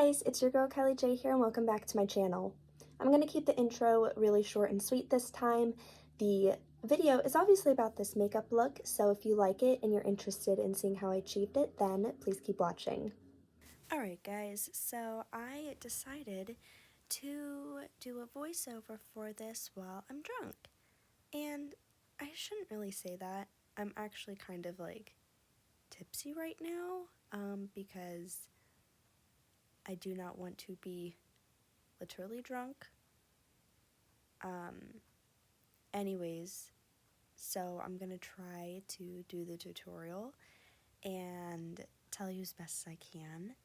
guys, it's your girl Kylie J here and welcome back to my channel. I'm going to keep the intro really short and sweet this time. The video is obviously about this makeup look, so if you like it and you're interested in seeing how I achieved it, then please keep watching. Alright guys, so I decided to do a voiceover for this while I'm drunk. And I shouldn't really say that. I'm actually kind of like tipsy right now, because I do not want to be literally drunk. Anyways, so I'm gonna try to do the tutorial and tell you as best as I can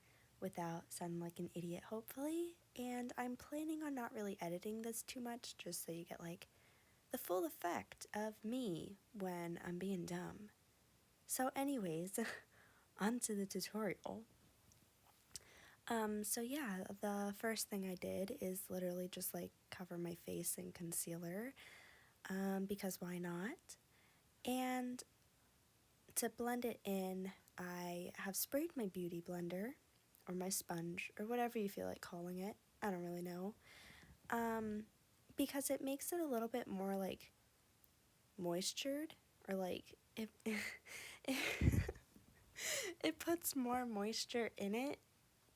without sounding like an idiot, hopefully. And I'm planning on not really editing this too much, just so you get like the full effect of me when I'm being dumb. So anyways, on to the tutorial. So yeah, the first thing I did is literally just like cover my face in concealer, because why not? And to blend it in, I have sprayed my beauty blender, or my sponge, or whatever you feel like calling it, I don't really know, because it makes it a little bit more like moistured, or like, it puts more moisture in it,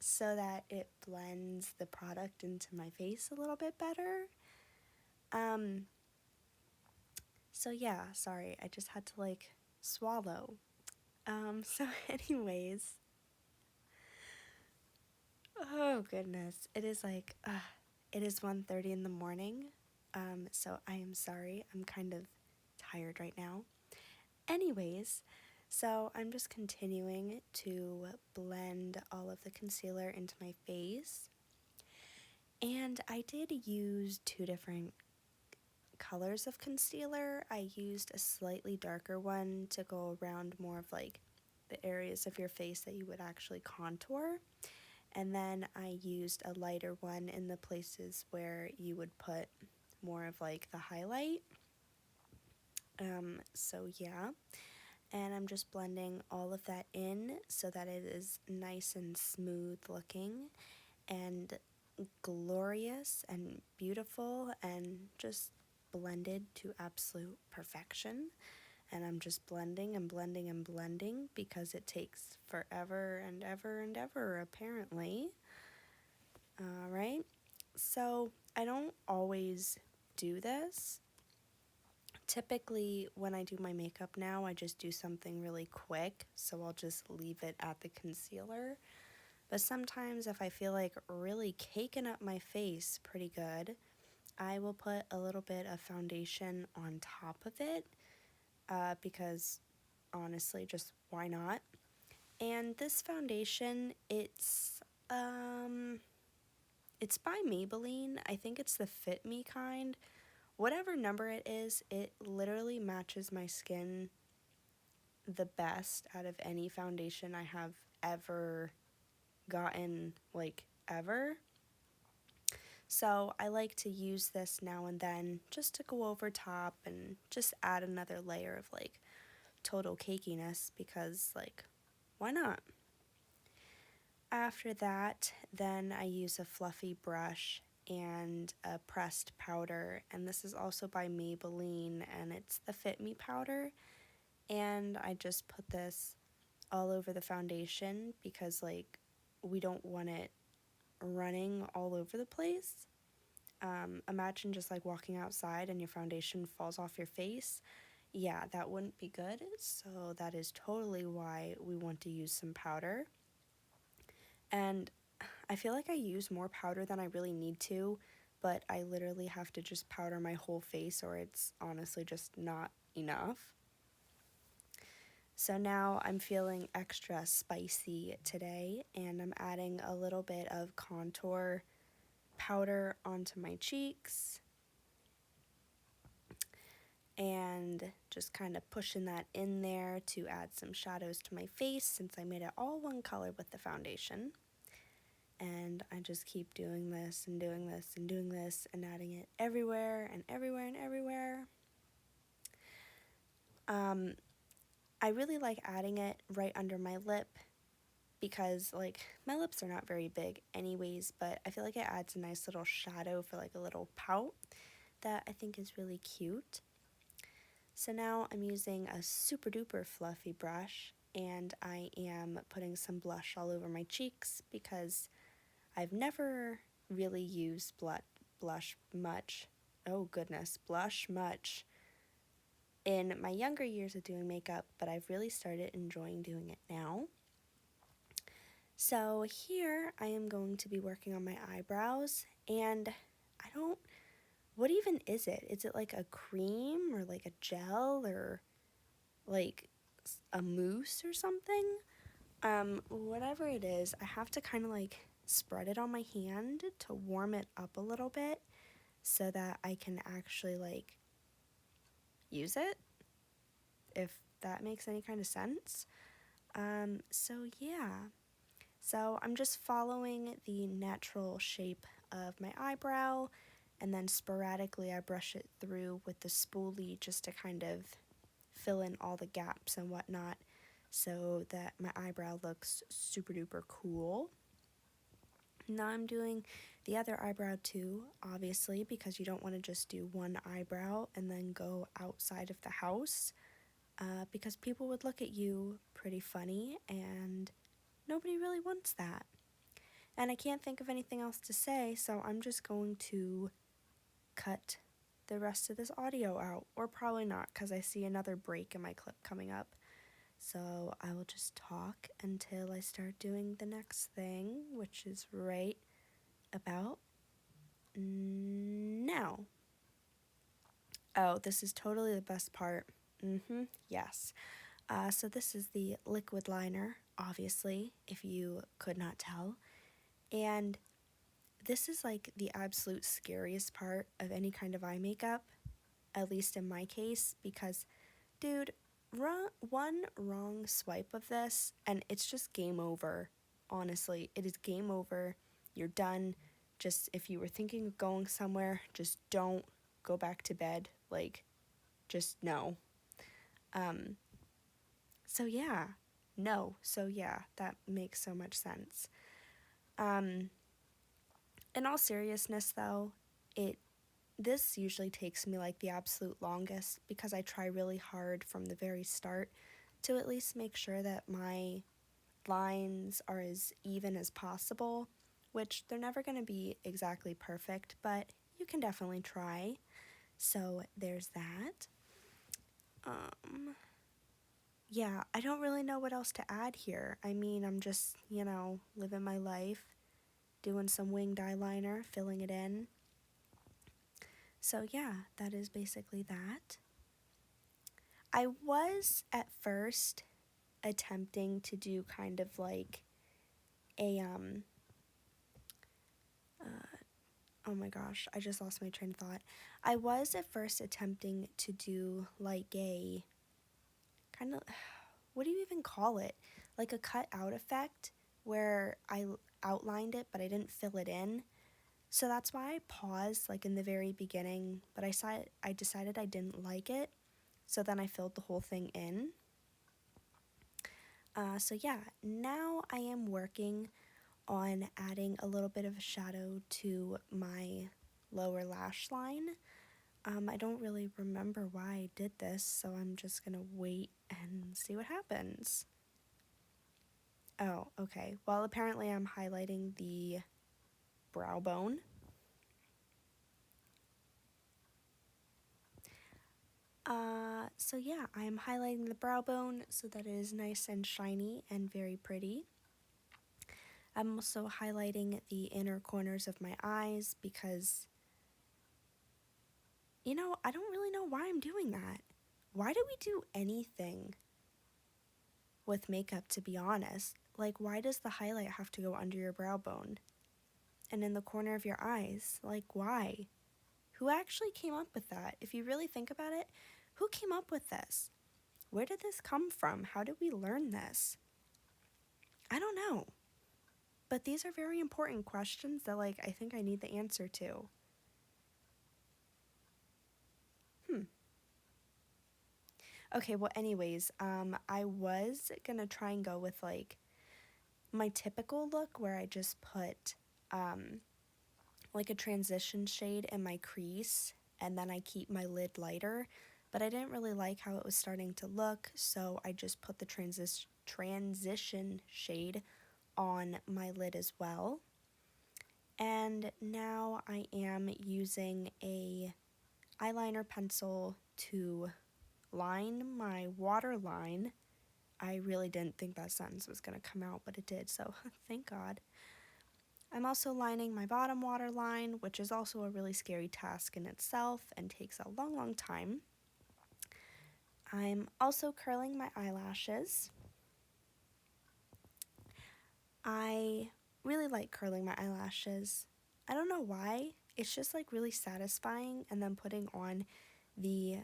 so that it blends the product into my face a little bit better. So yeah, sorry, I just had to like swallow. So anyways, oh goodness, it is like, it is 1:30 in the morning, so I am sorry, I'm kind of tired right now. Anyways, so I'm just continuing to blend all of the concealer into my face. And I did use two different colors of concealer. I used a slightly darker one to go around more of like the areas of your face that you would actually contour. And then I used a lighter one in the places where you would put more of like the highlight. So yeah. And I'm just blending all of that in so that it is nice and smooth looking and glorious and beautiful and just blended to absolute perfection. And I'm just blending and blending and blending because it takes forever and ever and ever, apparently. Alright, so I don't always do this. Typically, when I do my makeup now, I just do something really quick, so I'll just leave it at the concealer. But sometimes if I feel like really caking up my face pretty good, I will put a little bit of foundation on top of it, because honestly, just why not? And this foundation, it's by Maybelline. I think it's the Fit Me kind. Whatever number it is, it literally matches my skin the best out of any foundation I have ever gotten, like, ever. So I like to use this now and then just to go over top and just add another layer of like total cakiness, because like, why not? After that, then I use a fluffy brush and a pressed powder, and this is also by Maybelline, and it's the Fit Me powder. And I just put this all over the foundation because like we don't want it running all over the place. Imagine just like walking outside and your foundation falls off your face. Yeah, that wouldn't be good, so that is totally why we want to use some powder. And I feel like I use more powder than I really need to, but I literally have to just powder my whole face or it's honestly just not enough. So now I'm feeling extra spicy today, and I'm adding a little bit of contour powder onto my cheeks and just kind of pushing that in there to add some shadows to my face since I made it all one color with the foundation. And I just keep doing this and doing this and doing this and adding it everywhere and everywhere and everywhere. I really like adding it right under my lip because like my lips are not very big anyways, but I feel like it adds a nice little shadow for like a little pout that I think is really cute. So now I'm using a super duper fluffy brush, and I am putting some blush all over my cheeks because I've never really used blush much. Oh goodness, blush much in my younger years of doing makeup, but I've really started enjoying doing it now. So here I am going to be working on my eyebrows, and what even is it? Is it like a cream or like a gel or like a mousse or something? Whatever it is, I have to kind of like spread it on my hand to warm it up a little bit so that I can actually like use it, if that makes any kind of sense. So yeah. So I'm just following the natural shape of my eyebrow, and then sporadically I brush it through with the spoolie just to kind of fill in all the gaps and whatnot so that my eyebrow looks super duper cool. Now I'm doing the other eyebrow too, obviously, because you don't want to just do one eyebrow and then go outside of the house, because people would look at you pretty funny and nobody really wants that. And I can't think of anything else to say, so I'm just going to cut the rest of this audio out. Or probably not, because I see another break in my clip coming up. So I will just talk until I start doing the next thing, which is right about now. Oh, this is totally the best part. Yes. So this is the liquid liner, obviously, if you could not tell. And this is like the absolute scariest part of any kind of eye makeup, at least in my case, because, dude, one wrong swipe of this and it's just game over. Honestly, it is game over. You're done. Just, if you were thinking of going somewhere, just don't go back to bed. Like, just no. So yeah, no. So yeah, that makes so much sense. In all seriousness though, this usually takes me like the absolute longest because I try really hard from the very start to at least make sure that my lines are as even as possible, which they're never going to be exactly perfect, but you can definitely try. So there's that. Yeah, I don't really know what else to add here. I mean, I'm just, living my life, doing some winged eyeliner, filling it in. So yeah, that is basically that. I was at first attempting to do kind of like a oh my gosh, I just lost my train of thought. I was at first attempting to do like a kind of, what do you even call it? Like a cut out effect where I outlined it but I didn't fill it in. So that's why I paused like in the very beginning, but I decided I didn't like it. So then I filled the whole thing in. So yeah, now I am working on adding a little bit of a shadow to my lower lash line. I don't really remember why I did this, so I'm just gonna wait and see what happens. Oh, okay. Well, apparently I'm highlighting the brow bone. So yeah, I'm highlighting the brow bone so that it is nice and shiny and very pretty. I'm also highlighting the inner corners of my eyes because, I don't really know why I'm doing that. Why do we do anything with makeup, to be honest? Like, why does the highlight have to go under your brow bone and in the corner of your eyes? Like, why? Who actually came up with that? If you really think about it, who came up with this? Where did this come from? How did we learn this? I don't know. But these are very important questions that, like, I think I need the answer to. Okay, well, anyways, I was gonna try and go with, like, my typical look where I just put like a transition shade in my crease and then I keep my lid lighter, but I didn't really like how it was starting to look, so I just put the transition shade on my lid as well. And now I am using a eyeliner pencil to line my waterline. I really didn't think that sentence was going to come out, but it did, so thank God. I'm also lining my bottom waterline, which is also a really scary task in itself and takes a long, long time. I'm also curling my eyelashes. I really like curling my eyelashes. I don't know why. It's just like really satisfying, and then putting on the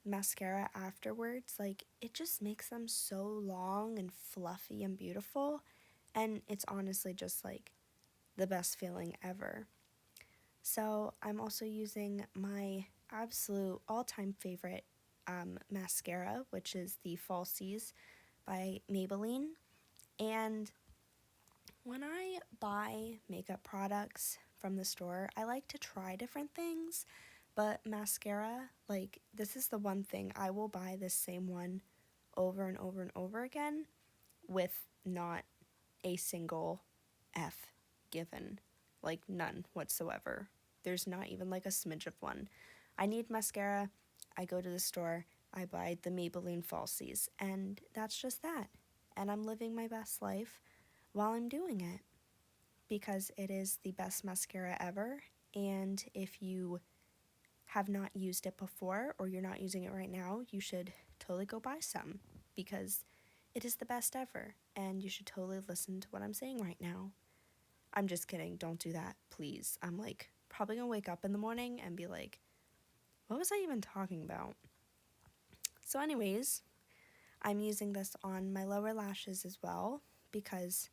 mascara afterwards, like it just makes them so long and fluffy and beautiful, and it's honestly just like the best feeling ever. So I'm also using my absolute all-time favorite mascara, which is the Falsies by Maybelline. And when I buy makeup products from the store, I like to try different things, but mascara, like, this is the one thing I will buy the same one over and over and over again with not a single F given, like none whatsoever. There's not even like a smidge of one. I need mascara, I go to the store, I buy the Maybelline Falsies, and that's just that. And I'm living my best life while I'm doing it because it is the best mascara ever. And if you have not used it before or you're not using it right now, you should totally go buy some because it is the best ever. And you should totally listen to what I'm saying right now. I'm just kidding. Don't do that, please. I'm like probably gonna wake up in the morning and be like, what was I even talking about? So anyways, I'm using this on my lower lashes as well because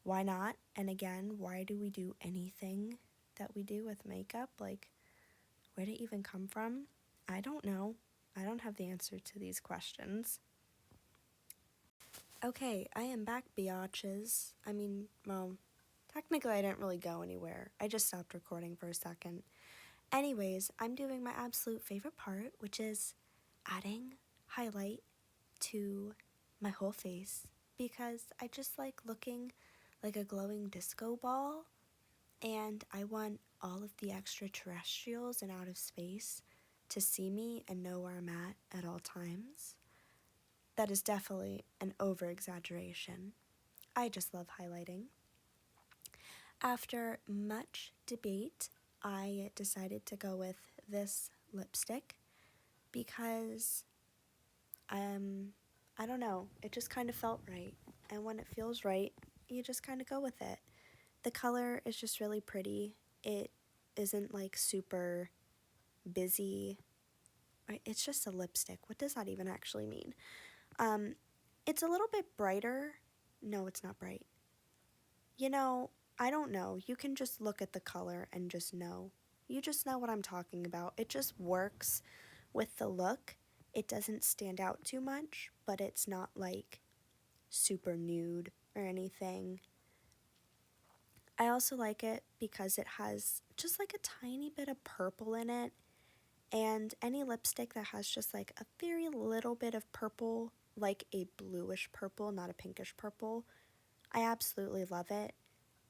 why not? And again, why do we do anything that we do with makeup? Like, where did it even come from? I don't know. I don't have the answer to these questions. Okay, I am back, biatches. I mean, well, technically I didn't really go anywhere. I just stopped recording for a second. Anyways, I'm doing my absolute favorite part, which is adding highlight to my whole face because I just like looking like a glowing disco ball, and I want all of the extraterrestrials and out of space to see me and know where I'm at all times. That is definitely an over-exaggeration. I just love highlighting. After much debate, I decided to go with this lipstick because I don't know, it just kind of felt right. And when it feels right, you just kind of go with it. The color is just really pretty. It isn't like super busy. It's just a lipstick. What does that even actually mean? It's a little bit brighter. No, it's not bright. You know, I don't know. You can just look at the color and just know. You just know what I'm talking about. It just works with the look. It doesn't stand out too much, but it's not like super nude or anything. I also like it because it has just like a tiny bit of purple in it, and any lipstick that has just like a very little bit of purple, like a bluish purple, not a pinkish purple, I absolutely love it.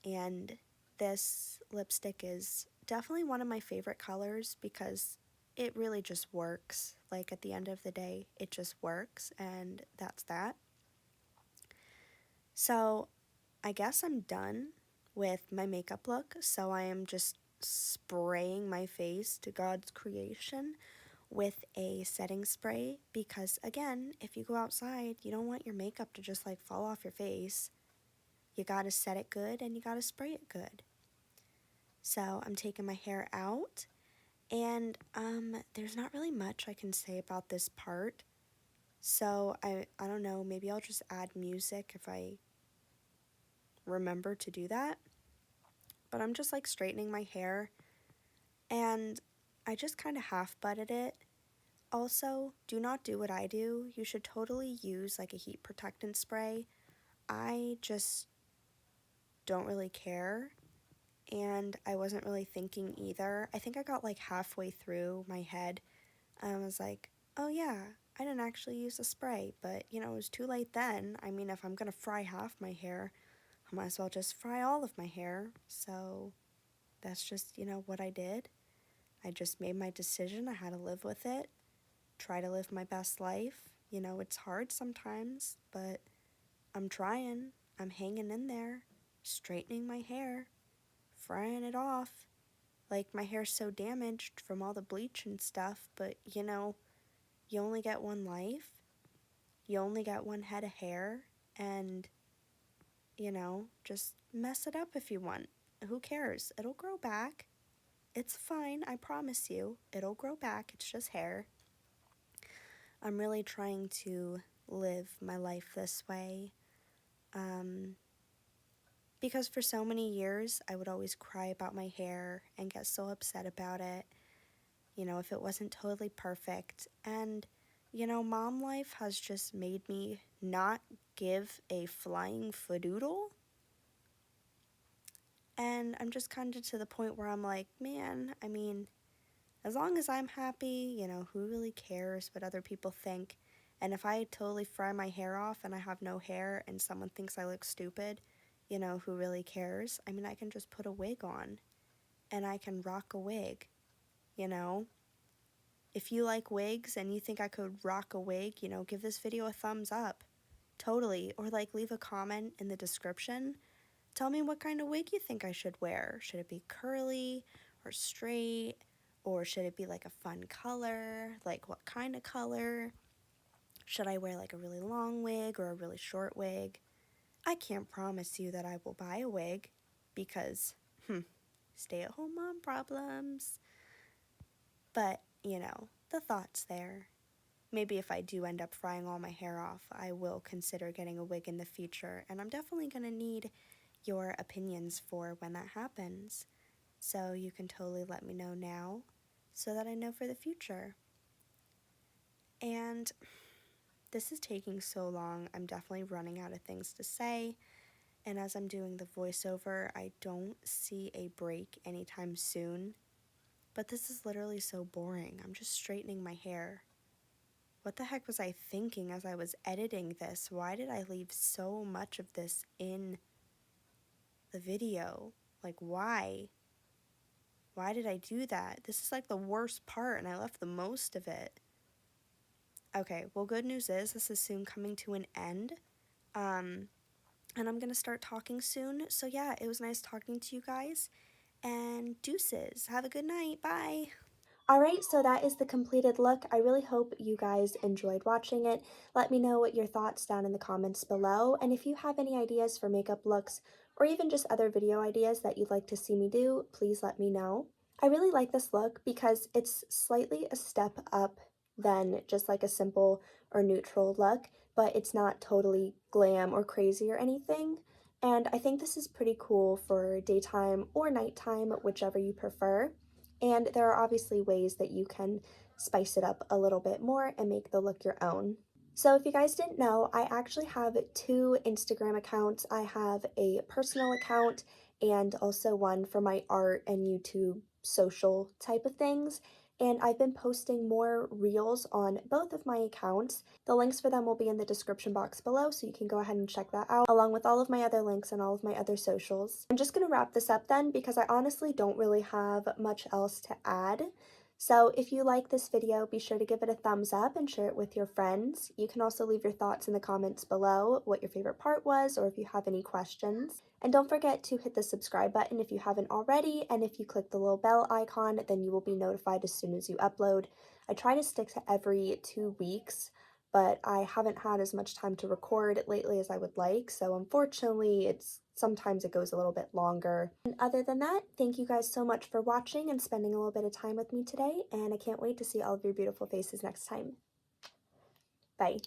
And this lipstick is definitely one of my favorite colors because it really just works. Like at the end of the day, it just works, and that's that. So I guess I'm done with my makeup look, so I am just spraying my face to God's creation with a setting spray because, again, if you go outside, you don't want your makeup to just like fall off your face. You gotta set it good and you gotta spray it good. So I'm taking my hair out, and there's not really much I can say about this part. So I don't know, maybe I'll just add music if I remember to do that. But I'm just like straightening my hair, and I just kind of half butted it. Also, do not do what I do. You should totally use like a heat protectant spray. I just don't really care, and I wasn't really thinking either. I think I got like halfway through my head, and I was like, oh yeah, I didn't actually use a spray, but you know, it was too late then. I mean, if I'm gonna fry half my hair, I might as well just fry all of my hair. So that's just, you know, what I did. I just made my decision. I had to live with it, try to live my best life. You know, it's hard sometimes, but I'm trying. I'm hanging in there, straightening my hair, frying it off. Like, my hair's so damaged from all the bleach and stuff, but you know, you only get one life. You only get one head of hair, and you know, just mess it up if you want. Who cares? It'll grow back. It's fine, I promise you. It'll grow back. It's just hair. I'm really trying to live my life this way. Because for so many years, I would always cry about my hair and get so upset about it, you know, if it wasn't totally perfect. And, you know, mom life has just made me not give a flying fadoodle. And I'm just kind of to the point where I'm like, man, I mean, as long as I'm happy, you know, who really cares what other people think? And if I totally fry my hair off and I have no hair and someone thinks I look stupid, you know, who really cares? I mean, I can just put a wig on and I can rock a wig, you know? If you like wigs and you think I could rock a wig, you know, give this video a thumbs up. Totally. Or like leave a comment in the description. Tell me what kind of wig you think I should wear. Should it be curly or straight? Or should it be like a fun color? Like what kind of color? Should I wear like a really long wig or a really short wig? I can't promise you that I will buy a wig because, stay-at-home mom problems. But, you know, the thought's there. Maybe if I do end up frying all my hair off, I will consider getting a wig in the future, and I'm definitely going to need your opinions for when that happens. So you can totally let me know now so that I know for the future. And this is taking so long, I'm definitely running out of things to say. And as I'm doing the voiceover, I don't see a break anytime soon. But this is literally so boring. I'm just straightening my hair. What the heck was I thinking as I was editing this? Why did I leave so much of this in the video? Like, why? Why did I do that? This is like the worst part, and I left the most of it. Okay, well, good news is this is soon coming to an end. And I'm going to start talking soon. So yeah, it was nice talking to you guys. And deuces. Have a good night. Bye. Alright, so that is the completed look. I really hope you guys enjoyed watching it. Let me know what your thoughts down in the comments below. And if you have any ideas for makeup looks or even just other video ideas that you'd like to see me do, please let me know. I really like this look because it's slightly a step up than just like a simple or neutral look, but it's not totally glam or crazy or anything. And I think this is pretty cool for daytime or nighttime, whichever you prefer. And there are obviously ways that you can spice it up a little bit more and make the look your own. So if you guys didn't know, I actually have two Instagram accounts. I have a personal account and also one for my art and YouTube social type of things. And I've been posting more reels on both of my accounts. The links for them will be in the description box below, so you can go ahead and check that out, along with all of my other links and all of my other socials. I'm just going to wrap this up then, because I honestly don't really have much else to add. So if you like this video, be sure to give it a thumbs up and share it with your friends. You can also leave your thoughts in the comments below, what your favorite part was, or if you have any questions. And don't forget to hit the subscribe button if you haven't already, and if you click the little bell icon, then you will be notified as soon as you upload. I try to stick to every 2 weeks, but I haven't had as much time to record lately as I would like, so unfortunately sometimes it goes a little bit longer. And other than that, thank you guys so much for watching and spending a little bit of time with me today, and I can't wait to see all of your beautiful faces next time. Bye.